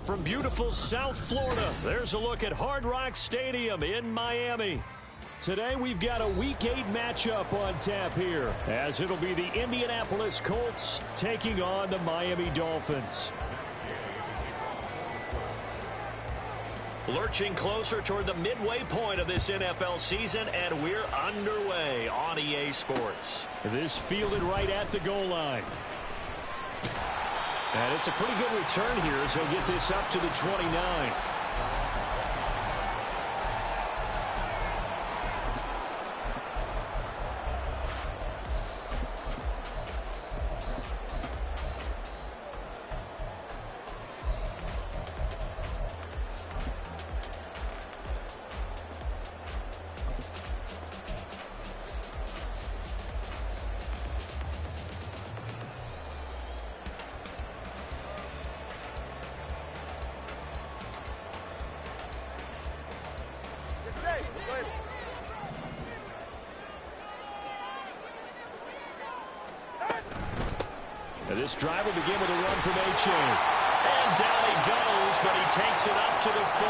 From beautiful South Florida, there's a look at Hard Rock Stadium in Miami. Today we've got a Week 8 matchup on tap here, as it'll be the Indianapolis Colts taking on the Miami Dolphins. Lurching closer toward the midway point of this NFL season, and we're underway on EA Sports. This fielded right at the goal line. And it's a pretty good return here as he'll get this up to the 29. This drive will begin with a run from A-Chain. And down he goes, but he takes it up to the 40.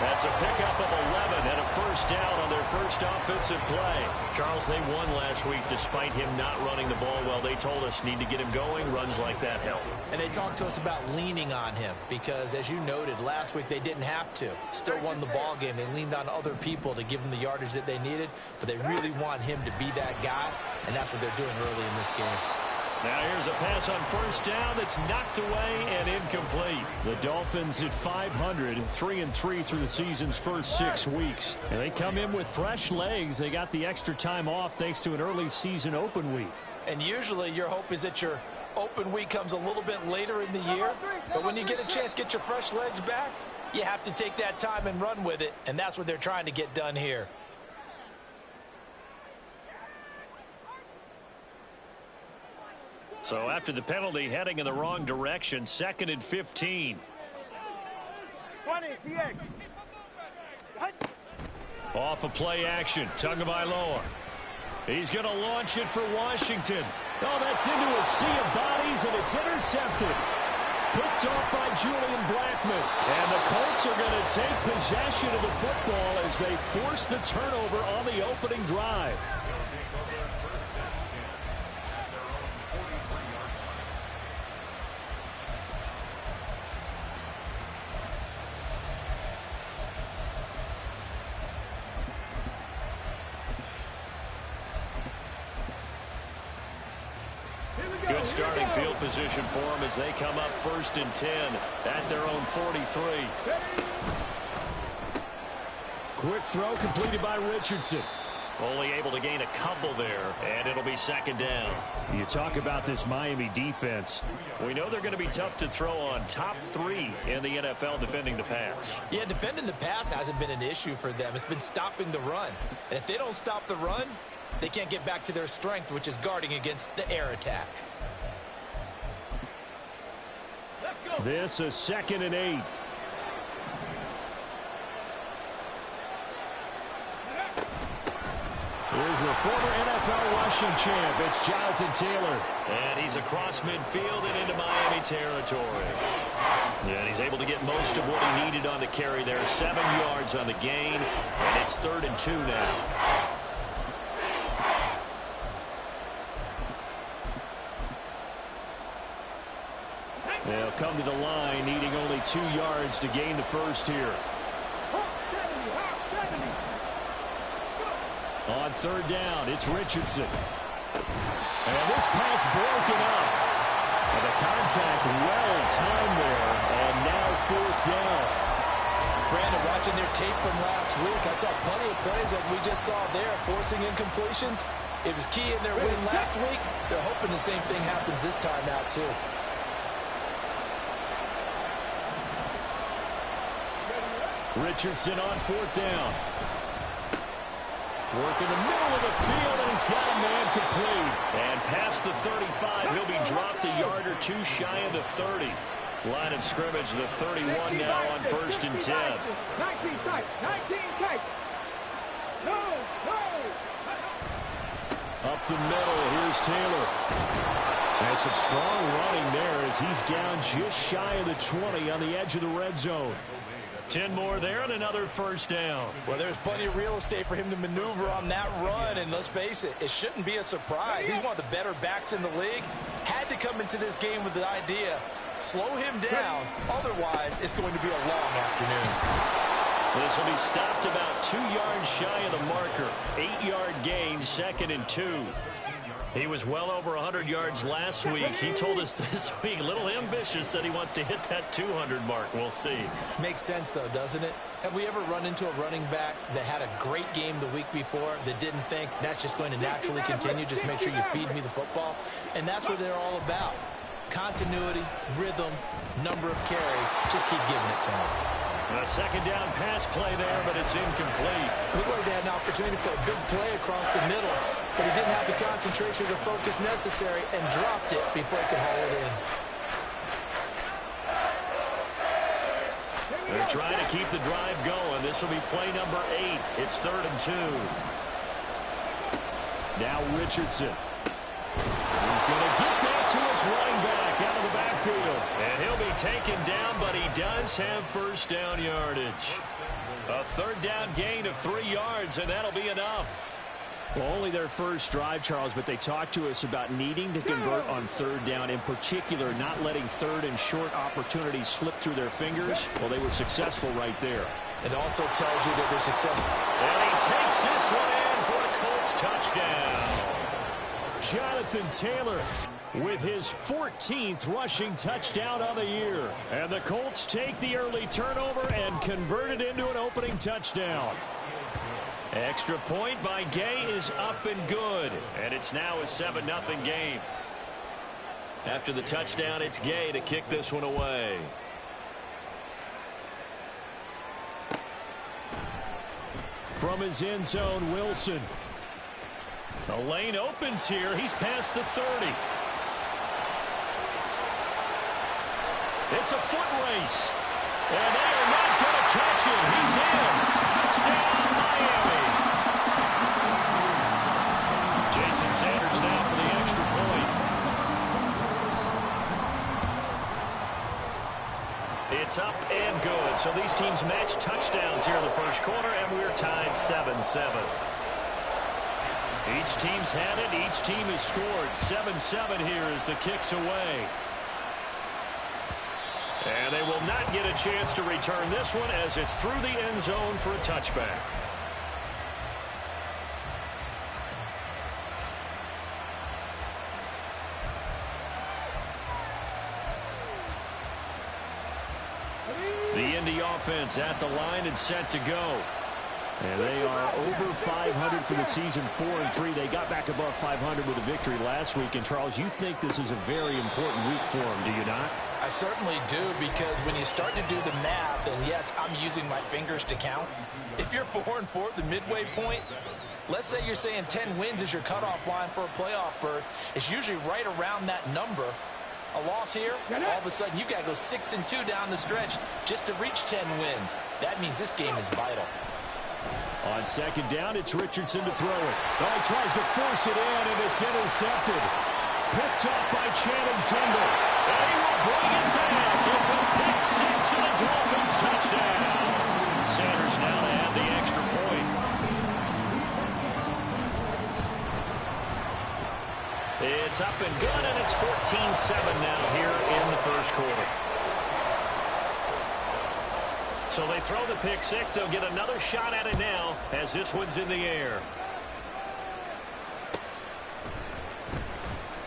That's a pickup of 11 and a first down on their first offensive play. Charles, they won last week despite him not running the ball well. They told us need to get him going. Runs like that help. And they talked to us about leaning on him because, as you noted, last week they didn't have to. Still won the ball game. They leaned on other people to give them the yardage that they needed, but they really want him to be that guy, and that's what they're doing early in this game. Now here's a pass on first down that's knocked away and incomplete. The Dolphins at 500, 3-3 through the season's first 6 weeks. And they come in with fresh legs. They got the extra time off thanks to an early season open week. And usually your hope is that your open week comes a little bit later in the year. But when you get a chance to get your fresh legs back, you have to take that time and run with it. And that's what they're trying to get done here. So after the penalty, heading in the wrong direction, 2nd and 15. 20, TX. Off a play action, Tagovailoa. He's going to launch it for Washington. Oh, that's into a sea of bodies, and it's intercepted. Picked off by Julian Blackmon. And the Colts are going to take possession of the football as they force the turnover on the opening drive. Good starting field position for them as they come up 1st and 10 at their own 43. Quick throw completed by Richardson. Only able to gain a couple there, and it'll be 2nd down. You talk about this Miami defense. We know they're going to be tough to throw on. Top 3 in the NFL defending the pass. Yeah, defending the pass hasn't been an issue for them. It's been stopping the run. And if they don't stop the run, they can't get back to their strength, which is guarding against the air attack. This is 2nd and 8. Here's the former NFL rushing champ. It's Jonathan Taylor. And he's across midfield and into Miami territory. And he's able to get most of what he needed on the carry there. 7 yards on the gain. And it's 3rd and 2 now. They'll come to the line, needing only 2 yards to gain the first here. On 3rd down, it's Richardson. And this pass broken up. And the contact well timed there, and now 4th down. Brandon, watching their tape from last week, I saw plenty of plays like we just saw there, forcing incompletions. It was key in their win last week. They're hoping the same thing happens this time out, too. Richardson on 4th down. Work in the middle of the field, and he's got a man complete. And past the 35, he'll be dropped a yard or two shy of the 30. Line of scrimmage, the 31 now on 1st and 10. 19 tight. 19 tight. No. Up the middle, here's Taylor. And some strong running there as he's down just shy of the 20 on the edge of the red zone. 10 more there and another 1st down. Well, there's plenty of real estate for him to maneuver on that run, and let's face it, it shouldn't be a surprise. He's one of the better backs in the league. Had to come into this game with the idea, slow him down, otherwise it's going to be a long afternoon. This will be stopped about 2 yards shy of the marker. 8-yard gain, 2nd and 2. He was well over 100 yards last week. He told us this week, a little ambitious, said he wants to hit that 200 mark. We'll see. Makes sense, though, doesn't it? Have we ever run into a running back that had a great game the week before that didn't think that's just going to naturally continue? Just make sure you feed me the football. And that's what they're all about. Continuity, rhythm, number of carries. Just keep giving it to him. A 2nd down pass play there, but it's incomplete. Looked like they had an opportunity for a big play across the middle, but he didn't have the concentration or the focus necessary and dropped it before he could haul it in. They're trying to keep the drive going. This will be play number 8. It's 3rd and 2. Now Richardson. He's going to get that to his running back out of the backfield. And he'll be taken down, but he does have 1st down yardage. A 3rd down gain of 3 yards, and that'll be enough. Well, only their first drive, Charles, but they talked to us about needing to convert on 3rd down, in particular not letting 3rd and short opportunities slip through their fingers. Well, they were successful right there. It also tells you that they're successful. And he takes this one in for a Colts touchdown. Jonathan Taylor with his 14th rushing touchdown on the year. And the Colts take the early turnover and convert it into an opening touchdown. Extra point by Gay is up and good. And it's now a 7-0 game. After the touchdown, it's Gay to kick this one away. From his end zone, Wilson. The lane opens here. He's past the 30. It's a foot race. And they are not going to catch him. He's in. Touchdown, Miami. Jason Sanders now for the extra point. It's up and good. So these teams match touchdowns here in the first quarter, and we're tied 7-7. Each team's had it. Each team has scored. 7-7 here as the kick's away. And they will not get a chance to return this one as it's through the end zone for a touchback. The Indy offense at the line and set to go. And they are over 500 for the season, 4-3. They got back above 500 with a victory last week. And, Charles, you think this is a very important week for them, do you not? I certainly do, because when you start to do the math, and yes, I'm using my fingers to count. If you're 4-4 at the midway point, let's say you're saying 10 wins is your cutoff line for a playoff berth. It's usually right around that number. A loss here, all of a sudden you've got to go 6-2 down the stretch just to reach 10 wins. That means this game is vital. On 2nd down, it's Richardson to throw it. Oh, he tries to force it in, and it's intercepted. Picked up by Channing Tindall. And he will bring it back. It's a pick six and a Dolphins touchdown. Sanders now to add the extra point. It's up and good, and it's 14-7 now here in the first quarter. So they throw the pick six. They'll get another shot at it now as this one's in the air.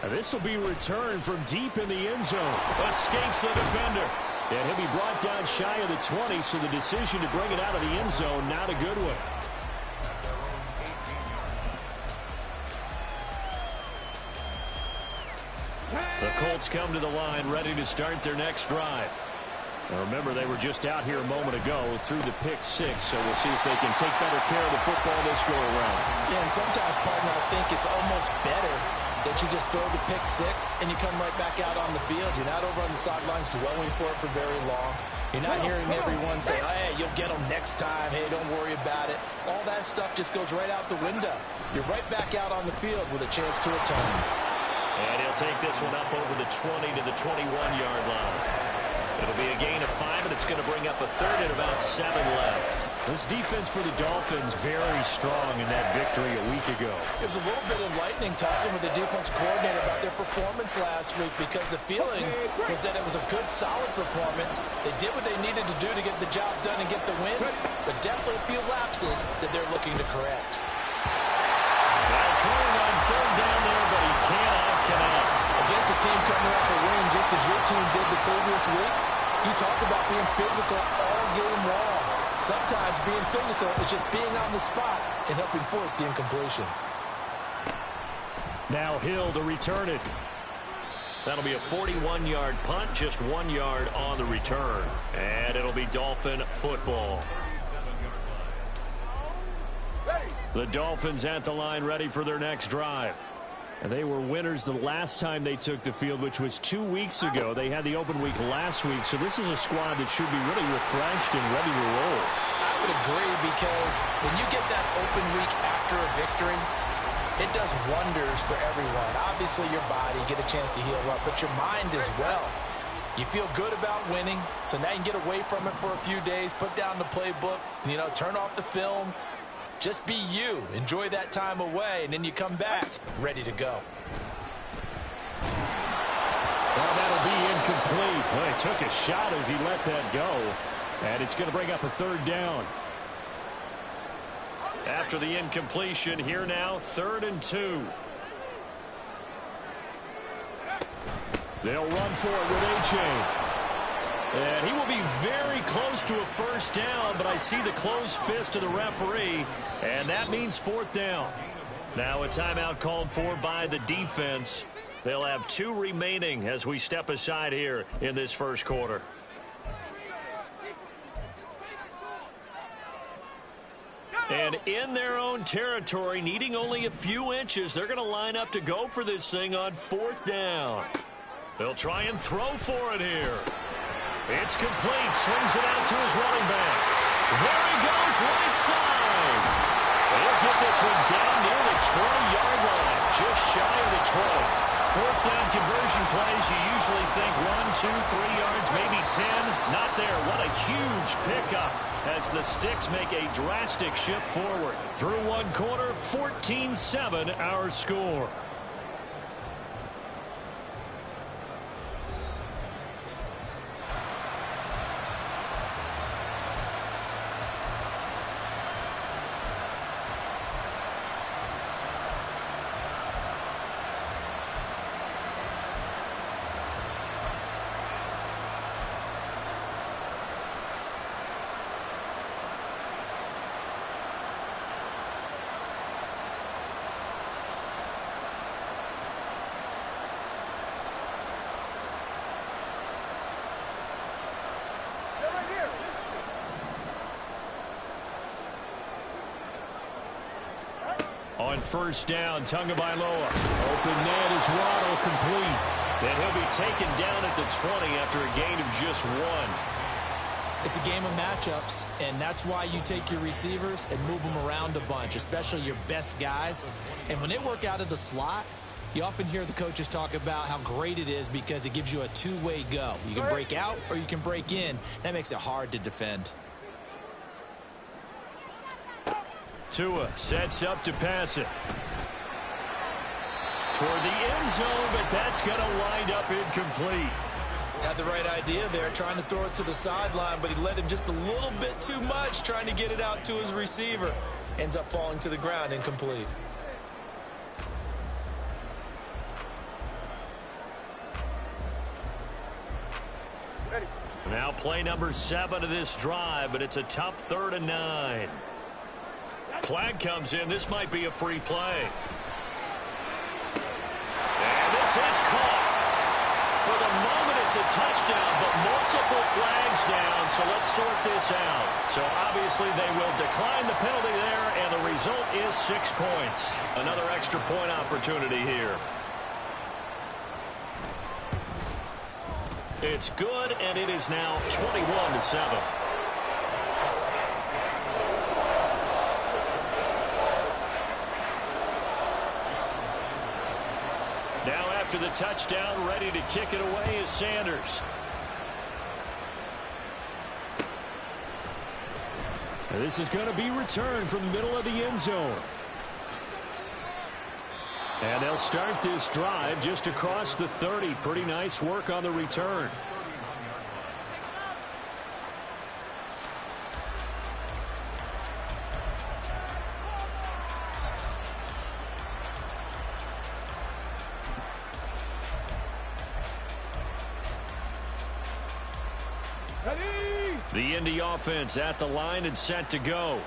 And this will be returned from deep in the end zone. Escapes the defender. And he'll be brought down shy of the 20, so the decision to bring it out of the end zone, not a good one. sets come to the line, ready to start their next drive. Now remember, they were just out here a moment ago through the pick six, so we'll see if they can take better care of the football this go around. Yeah, and sometimes, partner, I think it's almost better that you just throw the pick six and you come right back out on the field. You're not over on the sidelines dwelling for it for very long. You're not hearing everyone say, hey, you'll get them next time. Hey, don't worry about it. All that stuff just goes right out the window. You're right back out on the field with a chance to atone. And he'll take this one up over the 20 to the 21-yard line. It'll be a gain of 5, and it's going to bring up a third and about 7 left. This defense for the Dolphins very strong in that victory a week ago. It was a little bit enlightening talking with the defense coordinator about their performance last week, because the feeling was that it was a good, solid performance. They did what they needed to do to get the job done and get the win, but definitely a few lapses that they're looking to correct. Well, throwing on third down there, but he cannot connect. Against a team coming off a win just as your team did the previous week, you talk about being physical all game long. Sometimes being physical is just being on the spot and helping force the incompletion. Now Hill to return it. That'll be a 41-yard punt, just 1 yard on the return. And it'll be Dolphin football. The Dolphins at the line, ready for their next drive. And they were winners the last time they took the field, which was 2 weeks ago. They had the open week last week, so this is a squad that should be really refreshed and ready to roll. I would agree, because when you get that open week after a victory, it does wonders for everyone. Obviously, your body, get a chance to heal up, but your mind as well. You feel good about winning, so now you can get away from it for a few days, put down the playbook, turn off the film. Just be you. Enjoy that time away, and then you come back ready to go. Well, that'll be incomplete. Well, he took a shot as he let that go, and it's going to bring up a third down. After the incompletion, here now, 3rd and 2. They'll run for it with A-Chain. And he will be very close to a first down, but I see the closed fist of the referee, and that means 4th down. Now a timeout called for by the defense. They'll have 2 remaining as we step aside here in this first quarter. And in their own territory, needing only a few inches, they're going to line up to go for this thing on 4th down. They'll try and throw for it here. It's complete. Swings it out to his running back. There he goes, right side. They'll get this one down near the 20-yard line, just shy of the 20. 4th down conversion plays, you usually think 1, 2, 3 yards, maybe 10. Not there. What a huge pickup as the Sticks make a drastic shift forward. Through 1 quarter, 14-7 our score. On first down, Tagovailoa. Open man is Waddle, complete. Then he'll be taken down at the 20 after a gain of just 1. It's a game of matchups, and that's why you take your receivers and move them around a bunch, especially your best guys. And when they work out of the slot, you often hear the coaches talk about how great it is because it gives you a two-way go. You can break out or you can break in. That makes it hard to defend. Tua sets up to pass it toward the end zone, but that's going to wind up incomplete. Had the right idea there, trying to throw it to the sideline, but he let him just a little bit too much, trying to get it out to his receiver. Ends up falling to the ground, incomplete. Now play number 7 of this drive, but it's a tough 3rd and 9. Flag comes in. This might be a free play. And this is caught. It's a touchdown, but multiple flags down, so let's sort this out. So obviously they will decline the penalty there, and the result is 6 points. Another extra point opportunity here. It's good, and it is now 21-7. Now after the touchdown, ready to kick it away is Sanders. And this is going to be returned from the middle of the end zone. And they'll start this drive just across the 30. Pretty nice work on the return. The Indy offense at the line and set to go.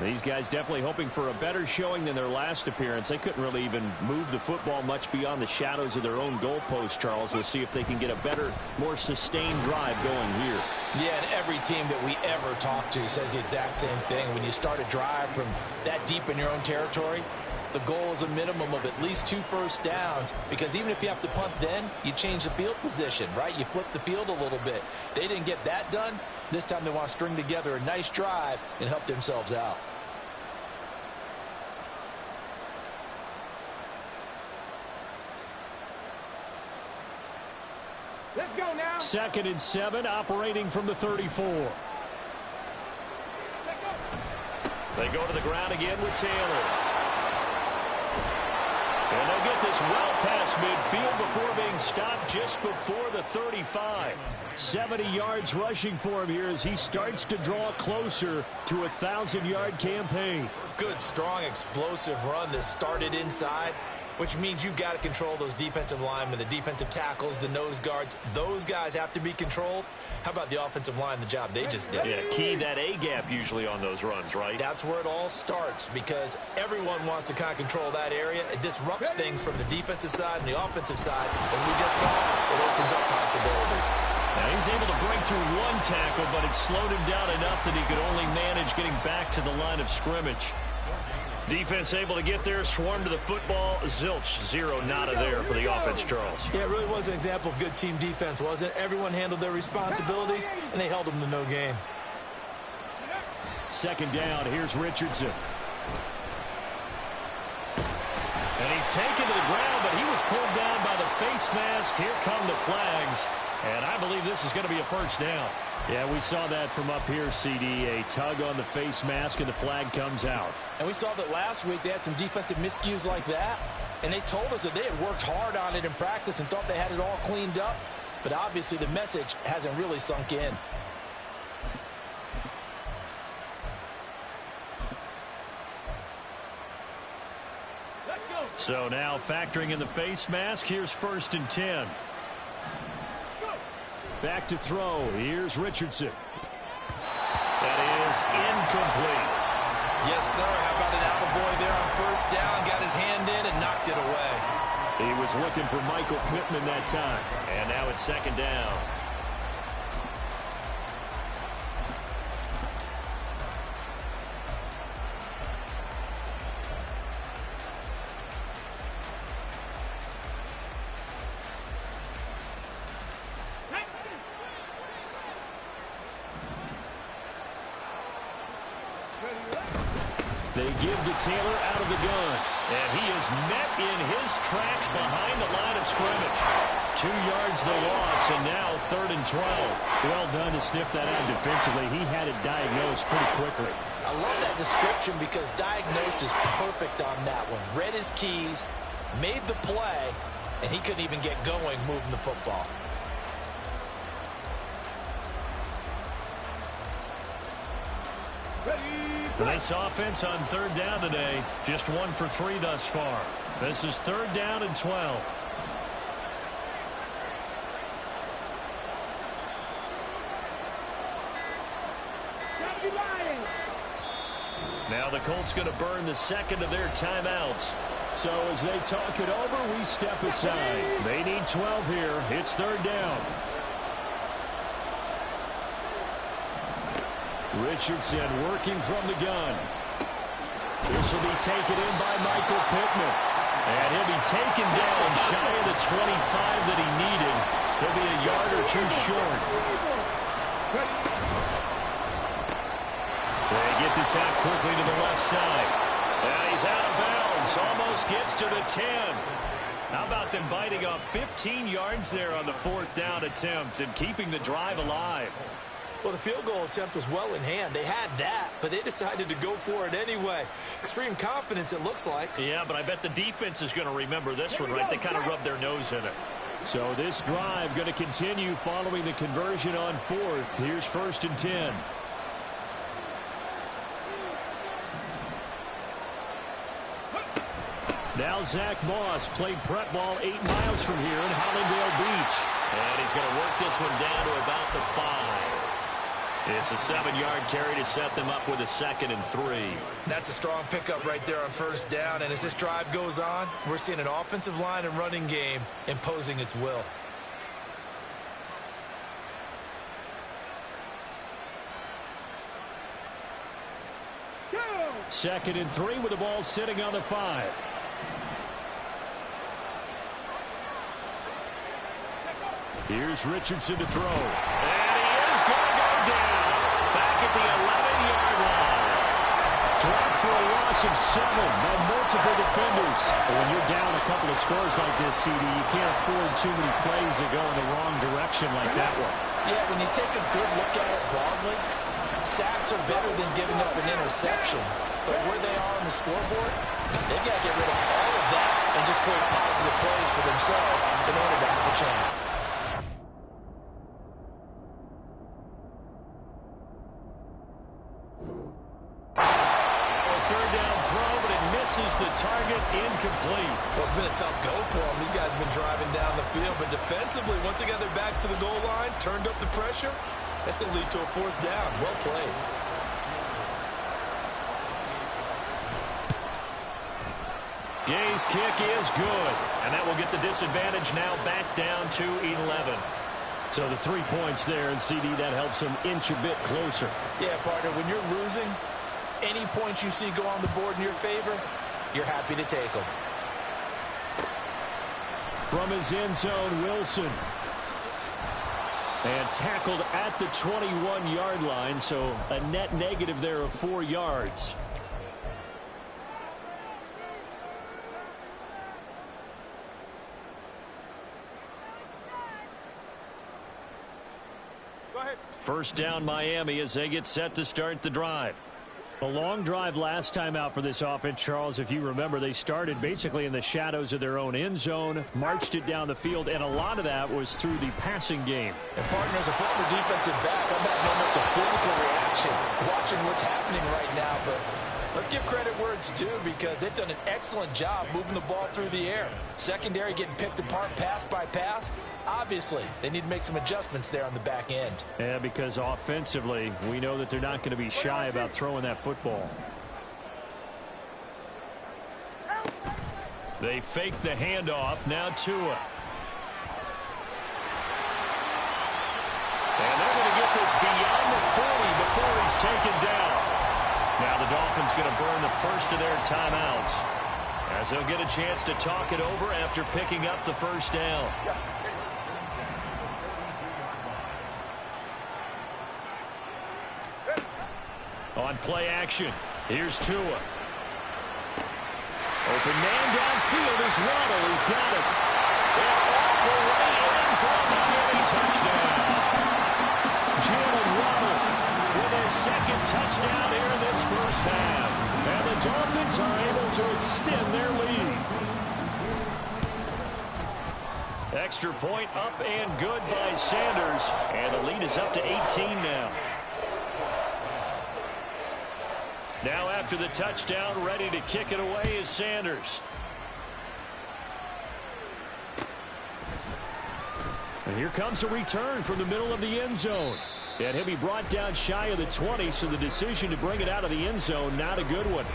These guys definitely hoping for a better showing than their last appearance. They couldn't really even move the football much beyond the shadows of their own goalpost, Charles. We'll see if they can get a better, more sustained drive going here. Yeah, and every team that we ever talk to says the exact same thing. When you start a drive from that deep in your own territory, the goal is a minimum of at least 2 first downs, because even if you have to punt then, you change the field position, right? You flip the field a little bit. They didn't get that done. This time they want to string together a nice drive and help themselves out. Let's go now. 2nd and 7, operating from the 34. They go to the ground again with Taylor. And they'll get this well past midfield before being stopped just before the 35. 70 yards rushing for him here as he starts to draw closer to a 1,000-yard campaign. Good, strong, explosive run that started inside, which means you've got to control those defensive linemen, the defensive tackles, the nose guards. Those guys have to be controlled. How about the offensive line, the job they just did? Yeah, key that A-gap usually on those runs, right? That's where it all starts, because everyone wants to kind of control that area. It disrupts things from the defensive side and the offensive side. As we just saw, it opens up possibilities. Now he's able to break through one tackle, but it slowed him down enough that he could only manage getting back to the line of scrimmage. Defense able to get there, swarm to the football. Zilch, 0 nada there for the offense, Charles. Yeah, it really was an example of good team defense, wasn't it? Everyone handled their responsibilities, and they held them to no gain. 2nd down, here's Richardson. And he's taken to the ground, but he was pulled down by the face mask. Here come the flags. And I believe this is going to be a first down. Yeah, we saw that from up here, CD. A tug on the face mask, and the flag comes out. And we saw that last week they had some defensive miscues like that. And they told us that they had worked hard on it in practice and thought they had it all cleaned up. But obviously the message hasn't really sunk in. So now factoring in the face mask, here's 1st and 10. Back to throw. Here's Richardson. That is incomplete. Yes, sir. How about an attaboy there on 1st down? Got his hand in and knocked it away. He was looking for Michael Pittman that time. And now it's 2nd down. They give to Taylor out of the gun. And he is met in his tracks behind the line of scrimmage. 2 yards the loss, and now 3rd and 12. Well done to sniff that out defensively. He had it diagnosed pretty quickly. I love that description because diagnosed is perfect on that one. Read his keys, made the play, and he couldn't even get going moving the football. Nice offense on 3rd down today. Just 1 for 3 thus far. This is 3rd down and 12. Now the Colts going to burn the 2nd of their timeouts. So as they talk it over, we step aside. They need 12 here. It's third down. Richardson working from the gun. This will be taken in by Michael Pittman. And he'll be taken down shy of the 25 that he needed. He'll be a yard or two short. They get this out quickly to the left side. And he's out of bounds. Almost gets to the 10. How about them biting off 15 yards there on the fourth down attempt and keeping the drive alive? Well, the field goal attempt was well in hand. They had that, but they decided to go for it anyway. Extreme confidence, it looks like. Yeah, but I bet the defense is going to remember this one, right? They kind of rubbed their nose in it. So this drive going to continue following the conversion on fourth. Here's 1st and 10. Now Zach Moss played prep ball 8 miles from here in Hollandale Beach. And he's going to work this one down to about the 5. It's a 7-yard carry to set them up with a 2nd and 3. That's a strong pickup right there on first down. And as this drive goes on, we're seeing an offensive line and running game imposing its will. Go! 2nd and 3 with the ball sitting on the 5. Here's Richardson to throw. And he is going to go down. Back at the 11-yard line. Dropped for a loss of 7 by multiple defenders. But when you're down a couple of scores like this, CD, you can't afford too many plays that go in the wrong direction like that one. Yeah, when you take a good look at it broadly, sacks are better than giving up an interception. But where they are on the scoreboard, they've got to get rid of all of that and just play positive plays for themselves in order to have a chance. The target incomplete. Well, it's been a tough go for them. These guys have been driving down the field, but defensively, once they got their backs to the goal line, turned up the pressure, that's going to lead to a 4th down. Well played. Gay's kick is good, and that will get the disadvantage now back down to 11. So the 3 points there, and CD, that helps them inch a bit closer. Yeah, partner, when you're losing, any points you see go on the board in your favor, you're happy to take them. From his end zone, Wilson. And tackled at the 21-yard line, so a net negative there of 4 yards. Go ahead. First down, Miami, as they get set to start the drive. A long drive last time out for this offense, Charles. If you remember, they started basically in the shadows of their own end zone, marched it down the field, and a lot of that was through the passing game. And partners, a former defensive back, I'm having almost a physical reaction watching what's happening right now. But let's give credit where it's due, because they've done an excellent job moving the ball through the air. Secondary getting picked apart pass by pass. Obviously, they need to make some adjustments there on the back end. Yeah, because offensively, we know that they're not going to be shy about throwing that football. They fake the handoff. Now Tua. And they're going to get this beyond the 40 before he's taken down. Now the Dolphins going to burn the first of their timeouts, as they'll get a chance to talk it over after picking up the first down. On play action, here's Tua. Open man downfield is Waddle. He's got it. And all the way in for a Miami touchdown. Jalen Waddle with his 2nd touchdown here in this first half. And the Dolphins are able to extend their lead. Extra point up and good by Sanders. And the lead is up to 18 now. Now after the touchdown, ready to kick it away is Sanders. And here comes a return from the middle of the end zone. And he'll be brought down shy of the 20, so the decision to bring it out of the end zone, not a good one.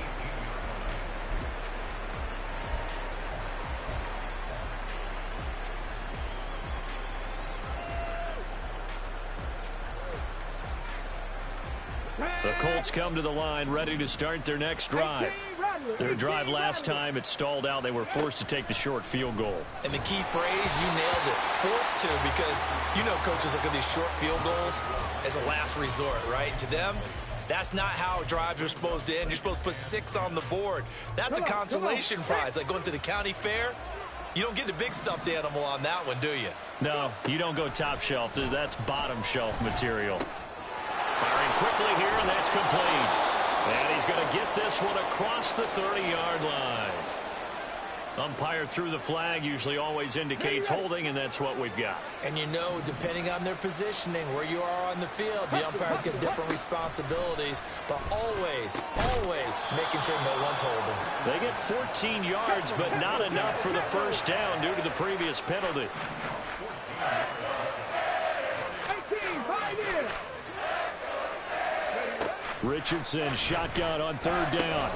Colts come to the line ready to start their next drive. Their drive last time, it stalled out. They were forced to take the short field goal. And the key phrase, you nailed it, forced to, because you know coaches look at these short field goals as a last resort, right? To them, that's not how drives are supposed to end. You're supposed to put 6 on the board. That's a consolation prize, like going to the county fair. You don't get the big stuffed animal on that one, do you? No, you don't go top shelf. That's bottom shelf material. Firing quickly here, and that's complete. And he's going to get this one across the 30-yard line. Umpire threw the flag, usually always indicates holding, and that's what we've got. And you know, depending on their positioning, where you are on the field, the umpires get different responsibilities, but always, always making sure no one's holding. They get 14 yards, but not enough for the first down due to the previous penalty. 18, Richardson shotgun on 3rd down.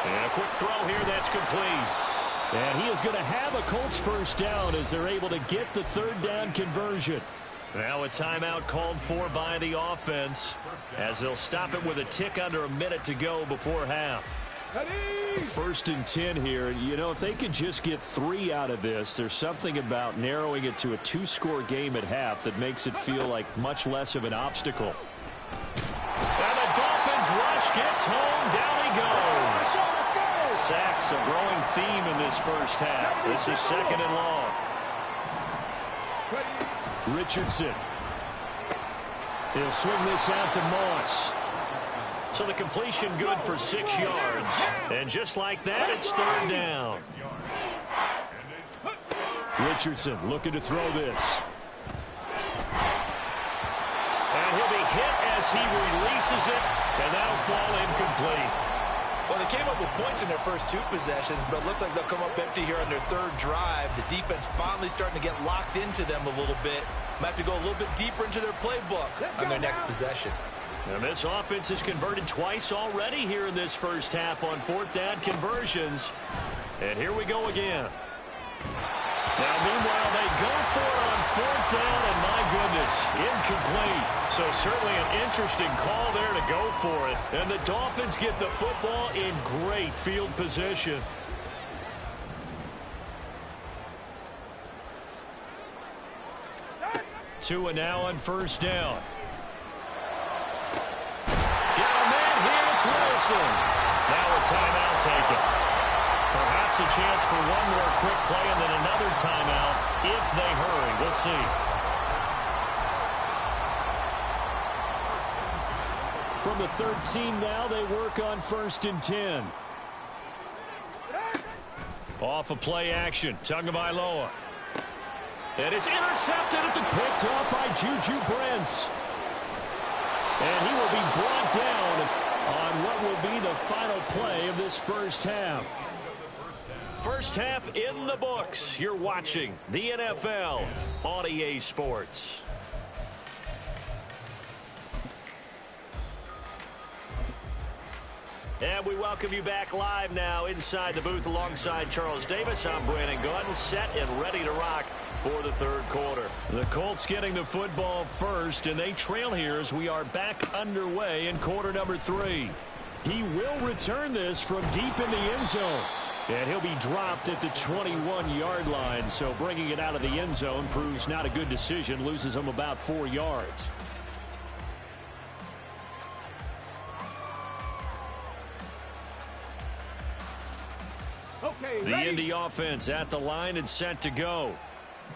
And a quick throw here, that's complete. And he is going to have a Colts first down as they're able to get the 3rd down conversion. Now a timeout called for by the offense as they'll stop it with a tick under a minute to go before half. 1st and 10 here. You know, if they could just get 3 out of this, there's something about narrowing it to a 2-score game at half that makes it feel like much less of an obstacle. And the Dolphins rush gets home. Down he goes. Sacks, a growing theme in this first half. This is 2nd and long. Richardson. He'll swing this out to Moss. So the completion good for 6 yards. And just like that, it's 3rd down. Richardson looking to throw this. And he'll be hit as he releases it, and that'll fall incomplete. Well, they came up with points in their first 2 possessions, but it looks like they'll come up empty here on their 3rd drive. The defense finally starting to get locked into them a little bit. Might have to go a little bit deeper into their playbook on their next possession. And this offense has converted twice already here in this first half on 4th down conversions. And here we go again. Now, meanwhile, they go for it on 4th down, and my goodness, incomplete. So certainly an interesting call there to go for it. And the Dolphins get the football in great field position. Tua now on 1st down. Got a man here, it's Wilson. Now a timeout taken. Perhaps a chance for one more quick play and then another timeout if they hurry. We'll see. From the 13 now, they work on 1st and 10. Off of play action, Tagovailoa. And it's intercepted at the picked off by Juju Brents. And he will be brought down on what will be the final play of this first half. First half in the books. You're watching the NFL on EA Sports. And we welcome you back live now inside the booth alongside Charles Davis. I'm Brandon Gordon, set and ready to rock for the 3rd quarter. The Colts getting the football first, and they trail here as we are back underway in quarter number 3. He will return this from deep in the end zone. And he'll be dropped at the 21-yard line, so bringing it out of the end zone proves not a good decision, loses him about 4 yards. Okay, the Indy offense at the line and set to go.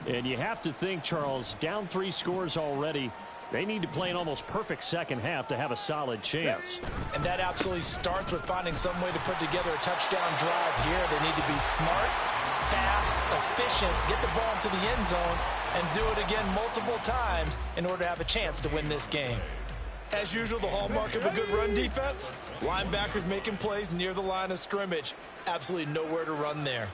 And you have to think, Charles, down 3 scores already. They need to play an almost perfect second half to have a solid chance. And that absolutely starts with finding some way to put together a touchdown drive here. They need to be smart, fast, efficient, get the ball into the end zone, and do it again multiple times in order to have a chance to win this game. As usual, the hallmark of a good run defense, linebackers making plays near the line of scrimmage. Absolutely nowhere to run there.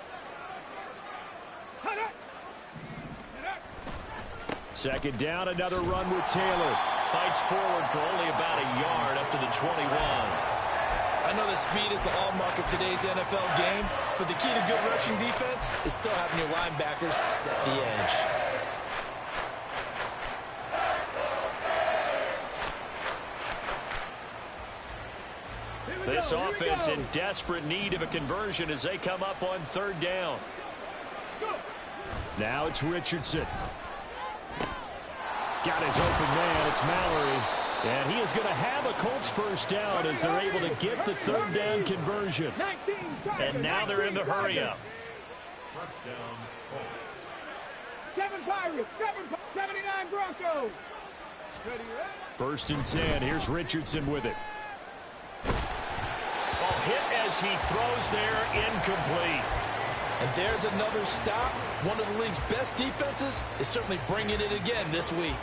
Second down, another run with Taylor. Fights forward for only about a yard up to the 21. I know that speed is the hallmark of today's NFL game, but the key to good rushing defense is still having your linebackers set the edge. This offense in desperate need of a conversion as they come up on third down. Now it's Richardson. Got his open man. It's Mallory. And he is going to have a Colts first down as they're able to get the third down conversion. And now they're in the hurry-up. First down, Colts. 7 Pirates, 79 Broncos. First and 10. Here's Richardson with it. Ball hit as he throws there, incomplete. And there's another stop. One of the league's best defenses is certainly bringing it again this week.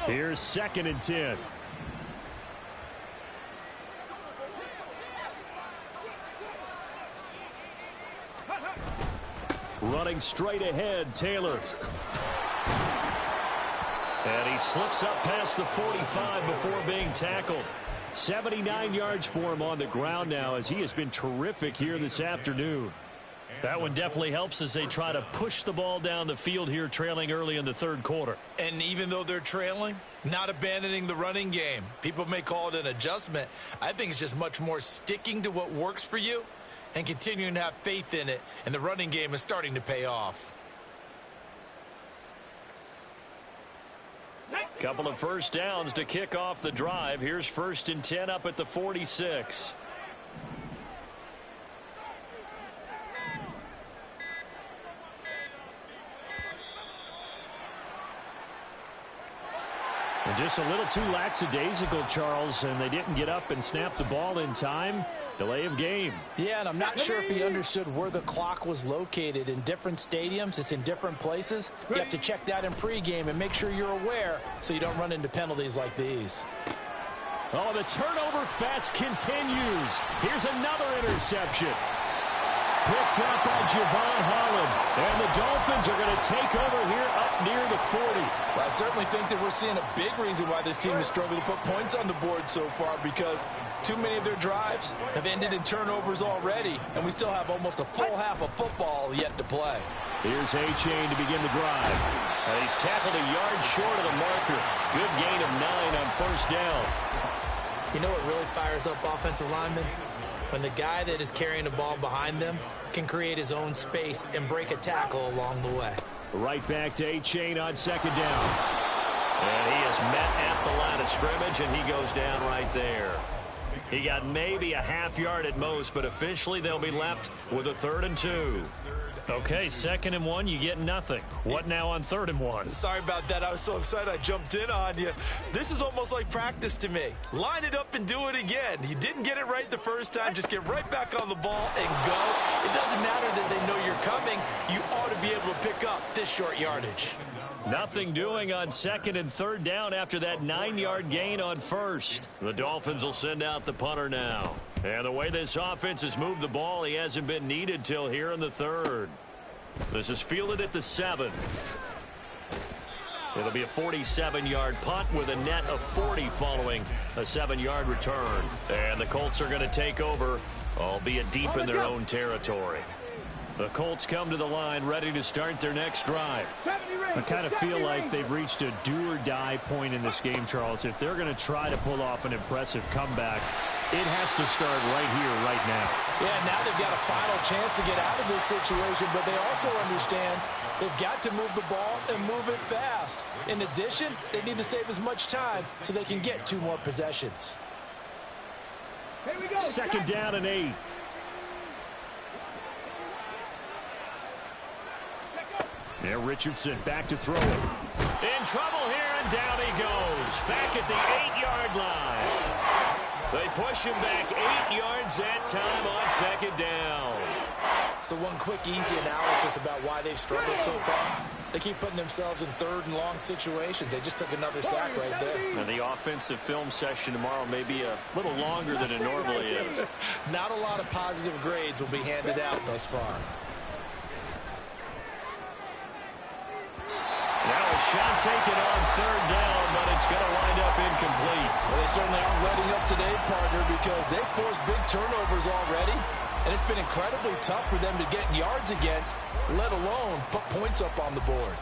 Here's second and 10. Running straight ahead, Taylor. And he slips up past the 45 before being tackled. 79 yards for him on the ground now as he has been terrific here this afternoon. That one definitely helps as they try to push the ball down the field here, trailing early in the third quarter. And even though they're trailing, not abandoning the running game. People may call it an adjustment. I think it's just much more sticking to what works for you and continuing to have faith in it. And the running game is starting to pay off. Couple of first downs to kick off the drive. Here's first and 10 up at the 46. And just a little too lackadaisical, Charles, and they didn't get up and snap the ball in time. Delay of game. Yeah, and I'm not sure if he understood where the clock was located. In different stadiums, it's in different places. You have to check that in pregame and make sure you're aware so you don't run into penalties like these. Oh, the turnover fest continues. Here's another interception. Picked up by Javon Holland. And the Dolphins are going to take over here up near the 40. Well, I certainly think that we're seeing a big reason why this team has struggled to put points on the board so far, because too many of their drives have ended in turnovers already, and we still have almost a full half of football yet to play. Here's A-Chain to begin the drive. And he's tackled a yard short of the marker. Good gain of 9 on first down. You know what really fires up offensive linemen? When the guy that is carrying the ball behind them can create his own space and break a tackle along the way. Right back to A-Chain on second down. And he is met at the line of scrimmage, and he goes down right there. He got maybe a half yard at most, but officially they'll be left with a 3rd and 2. Okay, 2nd and 1, you get nothing. What now on 3rd and 1? Sorry about that. I was so excited I jumped in on you. This is almost like practice to me. Line it up and do it again. You didn't get it right the first time. Just get right back on the ball and go. It doesn't matter that they know you're coming. You ought to be able to pick up this short yardage. Nothing doing on 2nd and 3rd down after that 9-yard gain on 1st. The Dolphins will send out the punter now. And the way this offense has moved the ball, he hasn't been needed till here in the 3rd. This is fielded at the 7. It'll be a 47-yard punt with a net of 40 following a 7-yard return. And the Colts are going to take over, albeit deep in their own territory. The Colts come to the line ready to start their next drive. I kind of feel like they've reached a do-or-die point in this game, Charles. If they're going to try to pull off an impressive comeback, it has to start right here, right now. Yeah, now they've got a final chance to get out of this situation, but they also understand they've got to move the ball and move it fast. In addition, they need to save as much time so they can get 2 more possessions. Here we go. 2nd down and 8. Now Richardson back to throw it. In trouble here, and down he goes. Back at the 8-yard line. They push him back 8 yards that time on 2nd down. So one quick, easy analysis about why they've struggled so far. They keep putting themselves in 3rd and long situations. They just took another sack right there. And the offensive film session tomorrow may be a little longer than it normally is. Not a lot of positive grades will be handed out thus far. Now a shot taken on third down, but it's going to wind up incomplete. Well, they certainly aren't letting up today, partner, because they've forced big turnovers already, and it's been incredibly tough for them to get yards against, let alone put points up on the board.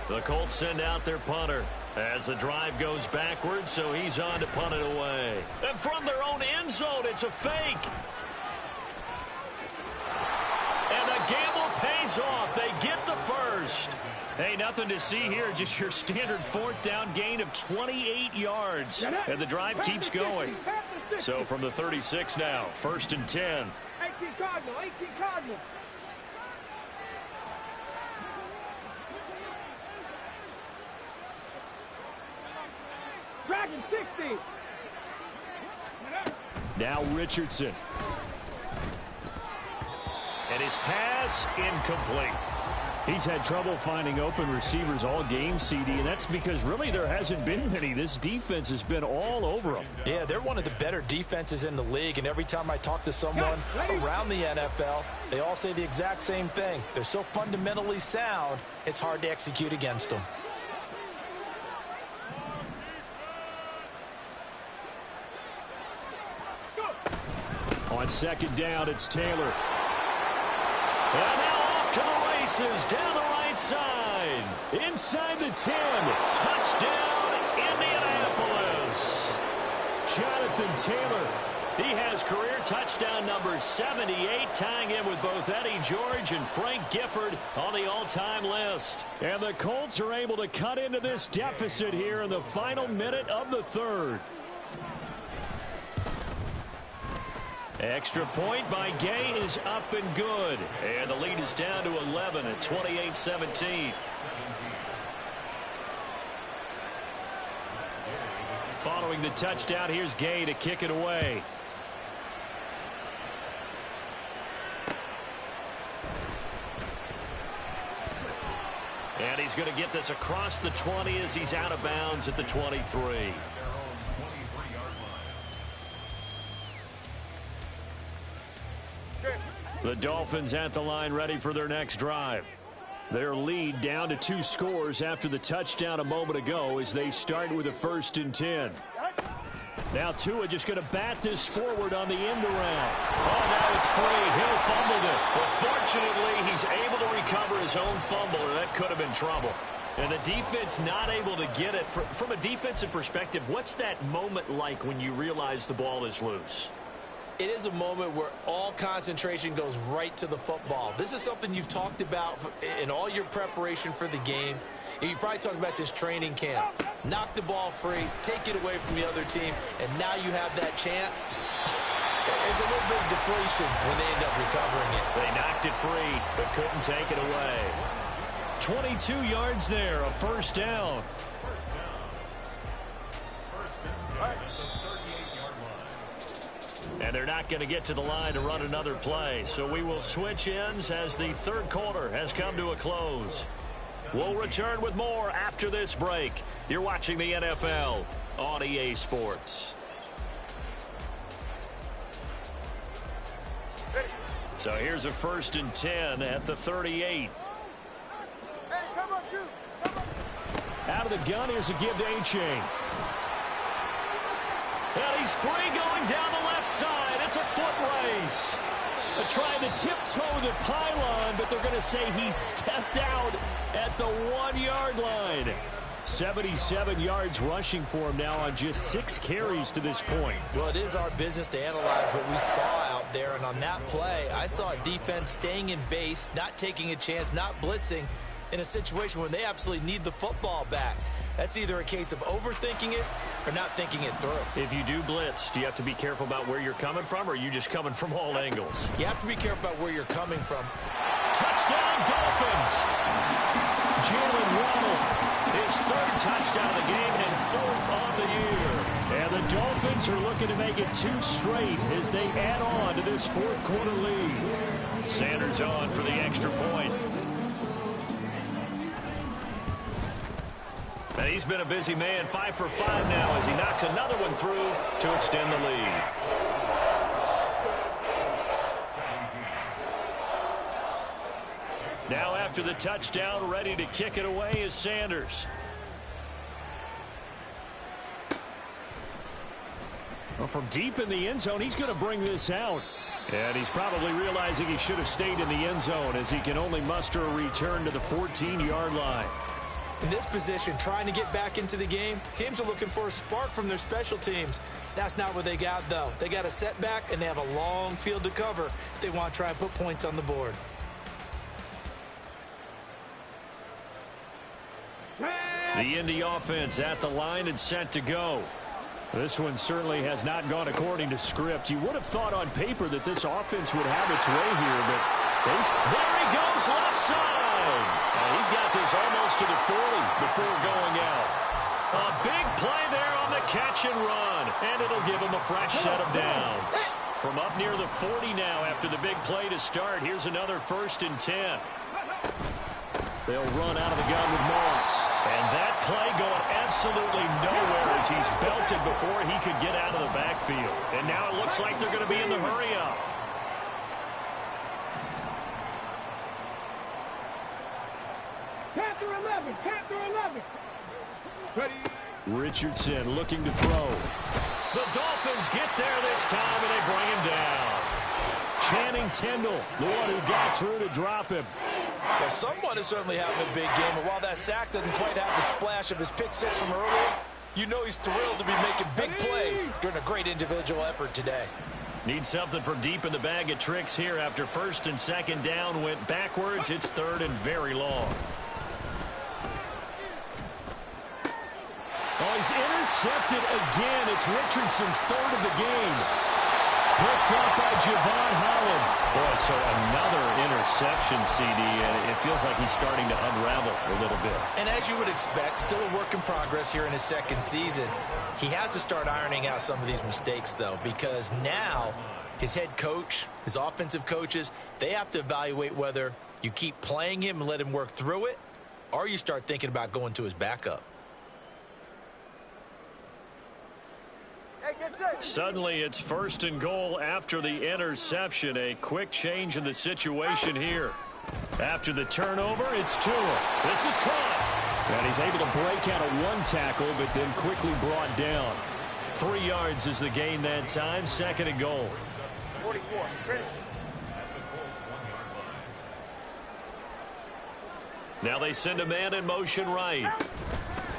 The Colts send out their punter as the drive goes backwards, so he's on to punt it away. And from their own end zone, it's a fake. And the gamble pays off. They get the first. Hey, nothing to see here, just your standard fourth down gain of 28 yards. And the drive keeps going. So from the 36 now, 1st and 10. 18 Cardinal, 18 Cardinal. Dragon 60. Now Richardson. And his pass incomplete. He's had trouble finding open receivers all game, CD, and that's because really there hasn't been many. This defense has been all over them. Yeah, they're one of the better defenses in the league, and every time I talk to someone around the NFL, they all say the exact same thing. They're so fundamentally sound, it's hard to execute against them. On 2nd down, it's Taylor. And now off to the races, down the right side. Inside the 10. Touchdown, Indianapolis. Jonathan Taylor. He has career touchdown number 78, tying in with both Eddie George and Frank Gifford on the all-time list. And the Colts are able to cut into this deficit here in the final minute of the third. Extra point by Gay is up and good. And the lead is down to 11 at 28-17. Following the touchdown, here's Gay to kick it away. And he's going to get this across the 20 as he's out of bounds at the 23. The Dolphins at the line ready for their next drive. Their lead down to 2 scores after the touchdown a moment ago as they start with a 1st and 10. Now Tua just going to bat this forward on the end around. Oh, now it's free. Hill fumbled it. But fortunately, he's able to recover his own fumble, or that could have been trouble. And the defense not able to get it. From a defensive perspective, what's that moment like when you realize the ball is loose? It is a moment where all concentration goes right to the football. This is something you've talked about in all your preparation for the game. You probably talked about since training camp. Knock the ball free, take it away from the other team, and now you have that chance. There's a little bit of deflation when they end up recovering it. They knocked it free, but couldn't take it away. 22 yards there, a 1st down. And they're not going to get to the line to run another play. So we will switch ends as the third quarter has come to a close. We'll return with more after this break. You're watching the NFL on EA Sports. So here's a 1st and 10 at the 38. Hey, come on, Drew. Come on. Out of the gun, here's a give to A-Chain. And he's free going down the left side. It's a foot race. They're trying to tiptoe the pylon, but they're going to say he stepped out at the 1-yard line. 77 yards rushing for him now on just 6 carries to this point. Well, it is our business to analyze what we saw out there, and on that play, I saw a defense staying in base, not taking a chance, not blitzing in a situation where they absolutely need the football back. That's either a case of overthinking it or not thinking it through. If you do blitz, do you have to be careful about where you're coming from, or are you just coming from all angles? You have to be careful about where you're coming from. Touchdown, Dolphins! Jalen Waddle, his 3rd touchdown of the game and 4th on the year. And the Dolphins are looking to make it 2 straight as they add on to this 4th quarter lead. Sanders on for the extra point. And He's been a busy man, 5 for 5 now as he knocks another one through to extend the lead. Now after the touchdown, ready to kick it away is Sanders. Well, from deep in the end zone, he's going to bring this out. And he's probably realizing he should have stayed in the end zone as he can only muster a return to the 14-yard line. In this position, trying to get back into the game, teams are looking for a spark from their special teams. That's not what they got, though. They got a setback, and they have a long field to cover if they want to try and put points on the board. The Indy offense at the line and set to go. This one certainly has not gone according to script. You would have thought on paper that this offense would have its way here, but there he goes left side. And he's got this almost to the 40 before going out. A big play there on the catch and run, and it'll give him a fresh set of downs. From up near the 40 now after the big play to start, here's another 1st and 10. They'll run out of the gun with Moss. And that play going absolutely nowhere as he's belted before he could get out of the backfield. And now it looks like they're going to be in the hurry-up. Captain 11, Captain 11. Ready. Richardson looking to throw. The Dolphins get there this time, and they bring him down. Channing Tindall, the one who got through to drop him. Well, someone is certainly having a big game, and while that sack doesn't quite have the splash of his pick six from earlier, you know he's thrilled to be making big plays during a great individual effort today. Need something from deep in the bag of tricks here after 1st and 2nd down went backwards. It's 3rd and very long. Oh, he's intercepted again. It's Richardson's 3rd of the game. Picked up by Javon Holland. Boy, so another interception, CD, and it feels like he's starting to unravel a little bit. And as you would expect, still a work in progress here in his 2nd season. He has to start ironing out some of these mistakes, though, because now his head coach, his offensive coaches, they have to evaluate whether you keep playing him and let him work through it, or you start thinking about going to his backup. Suddenly, it's 1st and goal after the interception. A quick change in the situation here. After the turnover, it's Tua. This is caught. And he's able to break out of one tackle, but then quickly brought down. 3 yards is the gain that time. 2nd and goal. 44. Ready. Now they send a man in motion right.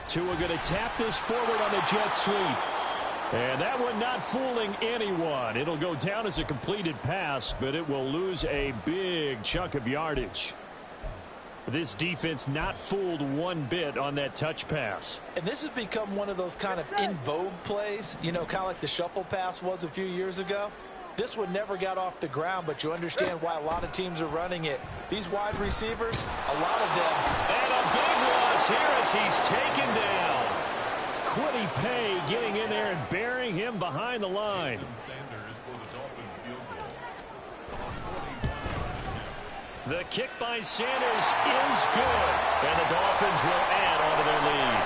Tua going to tap this forward on the jet sweep. And that one not fooling anyone. It'll go down as a completed pass, but it will lose a big chunk of yardage. This defense not fooled one bit on that touch pass. And this has become one of those kind of in vogue plays, you know, kind of like the shuffle pass was a few years ago. This one never got off the ground, but you understand why a lot of teams are running it. These wide receivers, a lot of them. And a big loss here as he's taken down. Quiddy Pay getting in there and burying him behind the line. The kick by Sanders is good, and the Dolphins will add on to their lead.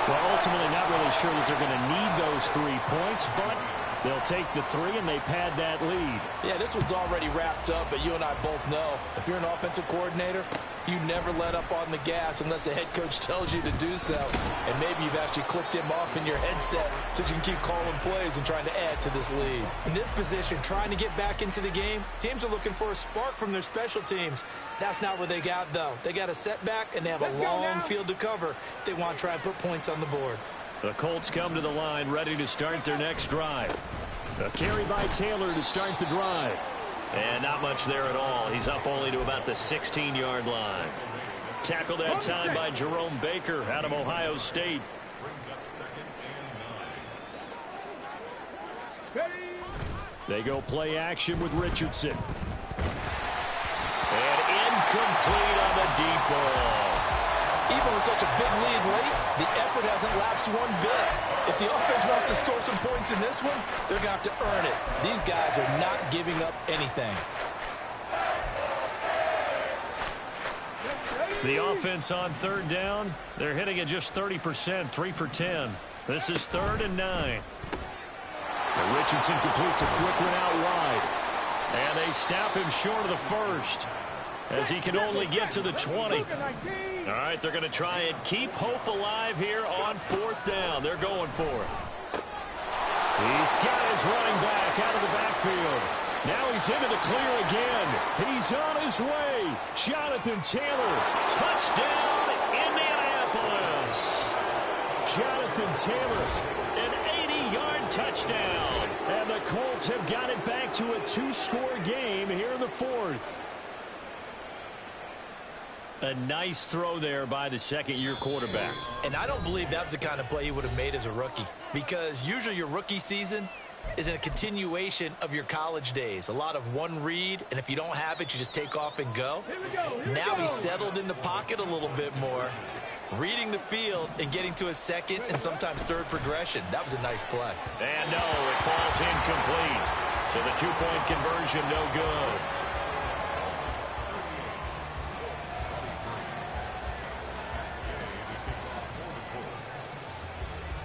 Well, ultimately not really sure that they're going to need those 3 points, but they'll take the 3 and they pad that lead. Yeah, this one's already wrapped up, but you and I both know if you're an offensive coordinator, you never let up on the gas unless the head coach tells you to do so. And maybe you've actually clicked him off in your headset so you can keep calling plays and trying to add to this lead. In this position, trying to get back into the game, teams are looking for a spark from their special teams. That's not what they got, though. They got a setback, and they have a long field to cover if they want to try and put points on the board. The Colts come to the line ready to start their next drive. A carry by Taylor to start the drive. And not much there at all. He's up only to about the 16-yard line. Tackled that time by Jerome Baker out of Ohio State. They go play action with Richardson. And incomplete on the deep ball. Even with such a big lead late, the effort hasn't lapsed one bit. If the offense wants to score some points in this one, they're going to have to earn it. These guys are not giving up anything. The offense on third down, they're hitting at just 30%, 3 for 10. This is 3rd and 9. And Richardson completes a quick one out wide. And they snap him short of the first, as he can only get to the 20. All right, they're going to try and keep hope alive here on 4th down. They're going for it. He's got his running back out of the backfield. Now he's into the clear again. He's on his way. Jonathan Taylor, touchdown, Indianapolis. Jonathan Taylor, an 80-yard touchdown. And the Colts have got it back to a 2-score game here in the 4th. A nice throw there by the second-year quarterback. And I don't believe that was the kind of play he would have made as a rookie, because usually your rookie season is a continuation of your college days. A lot of one read, and if you don't have it, you just take off and go. Now he's settled in the pocket a little bit more, reading the field and getting to a second and sometimes third progression. That was a nice play. And no, it falls incomplete. So the 2-point conversion, no good.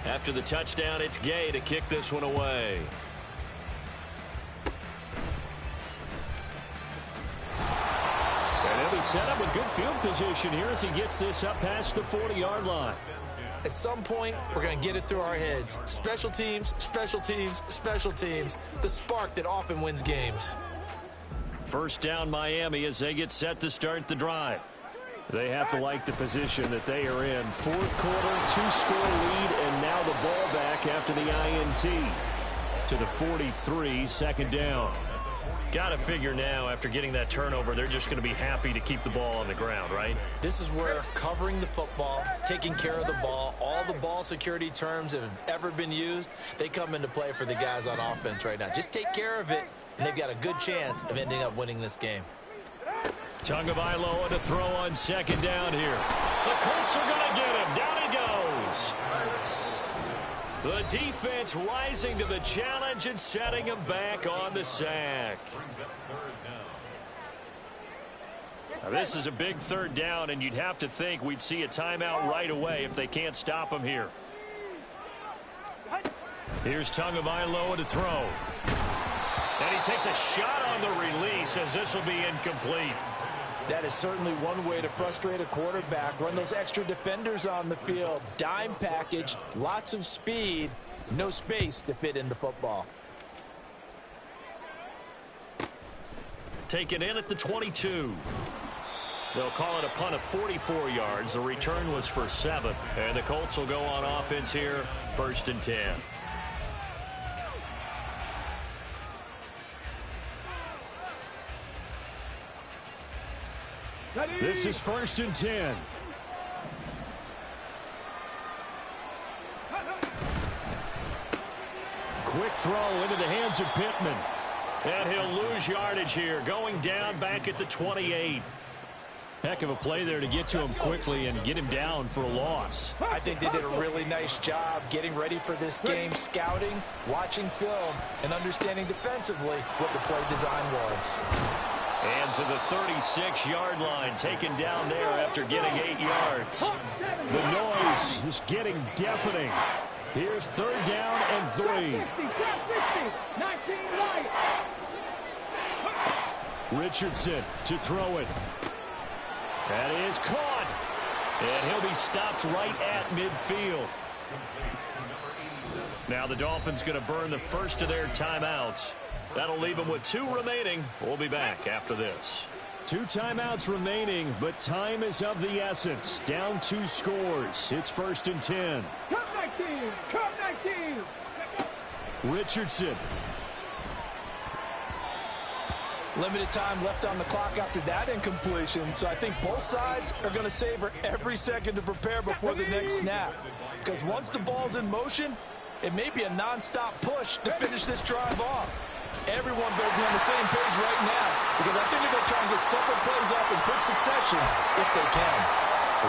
After the touchdown, it's Gay to kick this one away. And he'll be set up with good field position here as he gets this up past the 40-yard line. At some point, we're going to get it through our heads. Special teams, special teams, special teams. The spark that often wins games. First down, Miami, as they get set to start the drive. They have to like the position that they are in. 4th quarter, 2-score lead, and now the ball back after the INT to the 43, 2nd down. Got to figure now, after getting that turnover, they're just going to be happy to keep the ball on the ground, right? This is where covering the football, taking care of the ball, all the ball security terms that have ever been used, they come into play for the guys on offense right now. Just take care of it, and they've got a good chance of ending up winning this game. Tagovailoa to throw on 2nd down here. The Colts are going to get him. Down he goes. The defense rising to the challenge and setting him back on the sack. Now, this is a big 3rd down, and you'd have to think we'd see a timeout right away if they can't stop him here. Here's Tagovailoa to throw. And he takes a shot on the release, as this will be incomplete. That is certainly one way to frustrate a quarterback. Run those extra defenders on the field. Dime package, lots of speed, no space to fit into football. Taken in at the 22. They'll call it a punt of 44 yards. The return was for 7. And the Colts will go on offense here, 1st and 10. This is 1st and 10. Quick throw into the hands of Pittman. And he'll lose yardage here, going down back at the 28. Heck of a play there to get to him quickly and get him down for a loss. I think they did a really nice job getting ready for this game, scouting, watching film, and understanding defensively what the play design was. And to the 36-yard line, taken down there after getting 8 yards. The noise is getting deafening. Here's 3rd down and 3. Richardson to throw it. That is caught. And he'll be stopped right at midfield. Now the Dolphins going to burn the first of their timeouts. That'll leave them with 2 remaining. We'll be back after this. 2 timeouts remaining, but time is of the essence. Down 2 scores. It's 1st and 10. Come back team! Come back team! Richardson. Limited time left on the clock after that incompletion, so I think both sides are going to savor every second to prepare before the next snap. Because once the ball's in motion, it may be a non-stop push to finish this drive off. Everyone better be on the same page right now, because I think they're going to try and get several plays off in quick succession if they can.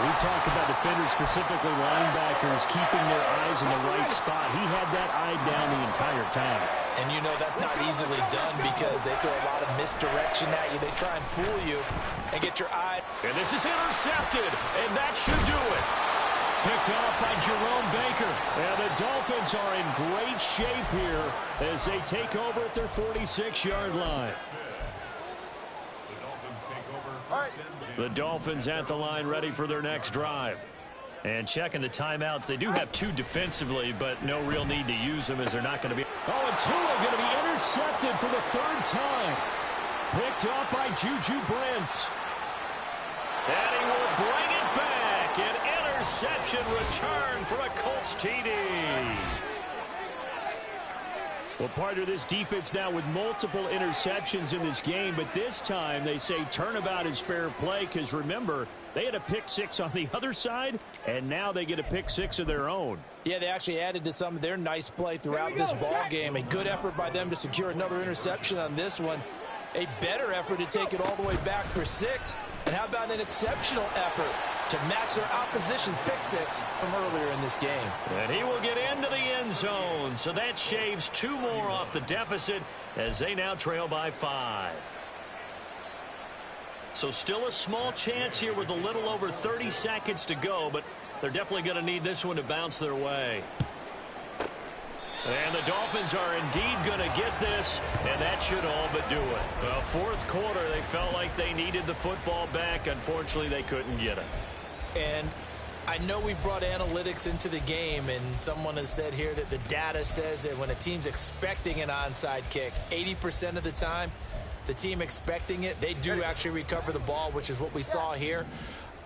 We talk about defenders, specifically linebackers, keeping their eyes in the right spot. He had that eye down the entire time. And you know that's not easily done because they throw a lot of misdirection at you. They try and fool you and get your eye. And this is intercepted, and that should do it. Picked off by Jerome Baker. And the Dolphins are in great shape here as they take over at their 46-yard line. The Dolphins at the line ready for their next drive. And checking the timeouts, they do have 2 defensively, but no real need to use them as they're not going to be. Oh, and Tua going to be intercepted for the 3rd time. Picked off by Juju Brents. And he will bring it back. An interception return for a Colts TD. Well, part of this defense now with multiple interceptions in this game, but this time they say turnabout is fair play because, remember, they had a pick 6 on the other side, and now they get a pick 6 of their own. Yeah, they actually added to some of their nice play throughout this ball game. A good effort by them to secure another interception on this one. A better effort to take it all the way back for 6. And how about an exceptional effort to match their opposition's pick 6 from earlier in this game. And he will get into the end zone, so that shaves 2 more off the deficit as they now trail by 5. So still a small chance here with a little over 30 seconds to go, but they're definitely going to need this one to bounce their way. And the Dolphins are indeed going to get this, and that should all but do it. Well, 4th quarter, they felt like they needed the football back. Unfortunately, they couldn't get it. And I know we brought analytics into the game, and someone has said here that the data says that when a team's expecting an onside kick, 80% of the time, the team expecting it, they do actually recover the ball, which is what we saw here.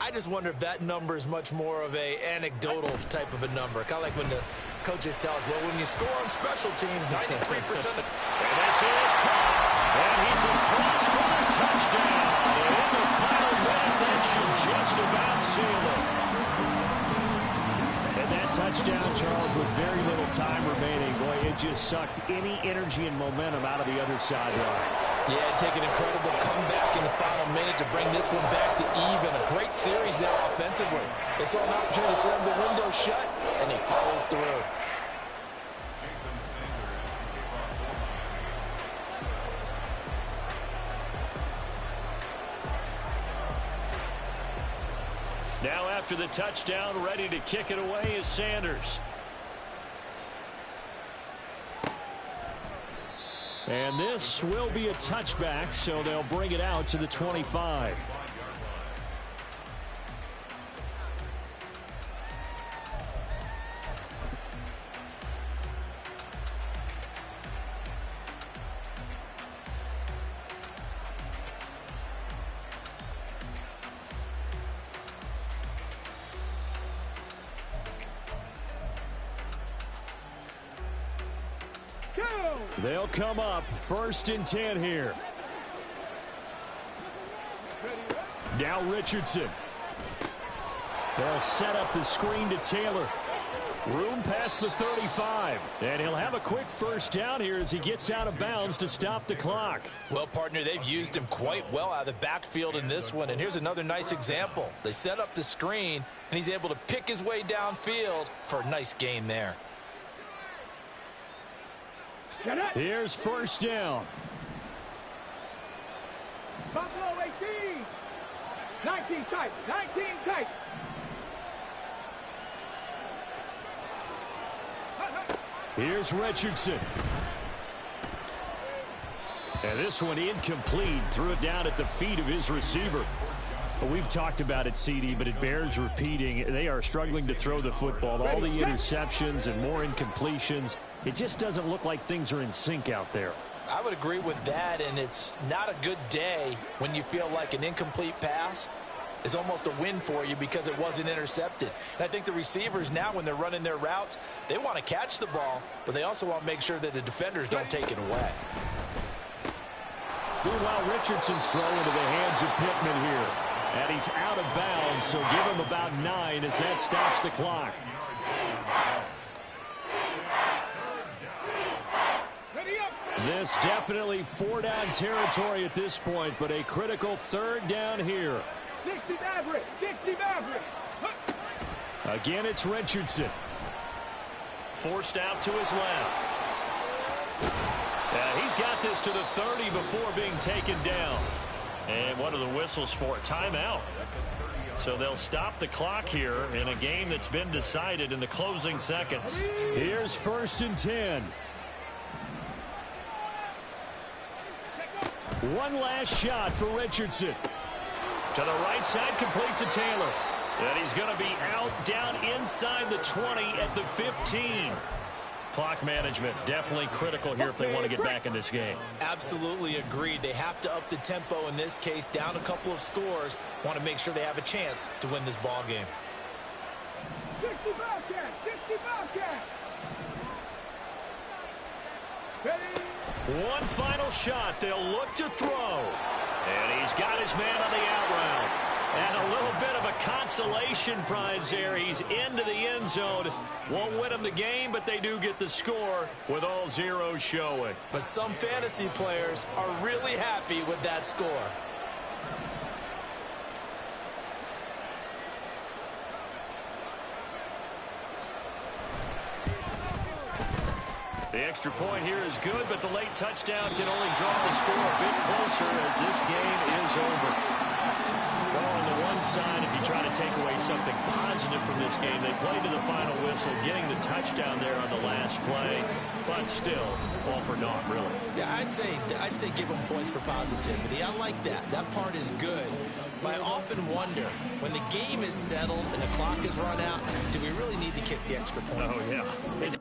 I just wonder if that number is much more of a anecdotal type of a number. Kind of like when the coaches tell us, well, when you score on special teams, 93%. And this is caught. And he's across for a touchdown. And in the final minute, that should just about seal it. And that touchdown, Charles, with very little time remaining. Boy, it just sucked any energy and momentum out of the other sideline. Yeah, take an incredible comeback in the final minute to bring this one back to even. A great series there offensively. They saw an opportunity to slam the window shut, and they followed through. Now after the touchdown, ready to kick it away is Sanders. And this will be a touchback, so they'll bring it out to the 25. They'll come up 1st and 10 here. Now Richardson. They'll set up the screen to Taylor. Room past the 35. And he'll have a quick 1st down here as he gets out of bounds to stop the clock. Well, partner, they've used him quite well out of the backfield in this one. And here's another nice example. They set up the screen, and he's able to pick his way downfield for a nice gain there. Here's 1st down. Buffalo 18. 19 tight. 19 tight. Here's Richardson. And this one incomplete. Threw it down at the feet of his receiver. Well, we've talked about it, CD, but it bears repeating. They are struggling to throw the football. All the interceptions and more incompletions. It just doesn't look like things are in sync out there. I would agree with that, and it's not a good day when you feel like an incomplete pass is almost a win for you because it wasn't intercepted. And I think the receivers now, when they're running their routes, they want to catch the ball, but they also want to make sure that the defenders don't take it away. Meanwhile, Richardson's throw into the hands of Pittman here. And he's out of bounds, so give him about 9 as that stops the clock. This definitely 4-down territory at this point, but a critical 3rd down here. 60 Maverick. 60 Maverick. Again, it's Richardson. Forced out to his left. He's got this to the 30 before being taken down. And what are the whistles for? Timeout. So they'll stop the clock here in a game that's been decided in the closing seconds. Here's 1st and 10. One last shot for Richardson. To the right side, complete to Taylor. And he's going to be out down inside the 20 at the 15. Clock management definitely critical here if they want to get back in this game. Absolutely agreed. They have to up the tempo in this case, down a couple of scores. Want to make sure they have a chance to win this ball game. 60 Bobcat! 60 Bobcat! One final shot. They'll look to throw. And he's got his man on the out route. And a little bit of a consolation prize there. He's into the end zone. Won't win them the game, but they do get the score with all zeros showing. But some fantasy players are really happy with that score. The extra point here is good, but the late touchdown can only draw the score a bit closer as this game is over. Well, on the one side, if you try to take away something positive from this game, they played to the final whistle, getting the touchdown there on the last play, but still, all for naught, really. Yeah, I'd say give them points for positivity. I like that. That part is good. But I often wonder, when the game is settled and the clock is run out, do we really need to kick the extra point? Oh, yeah.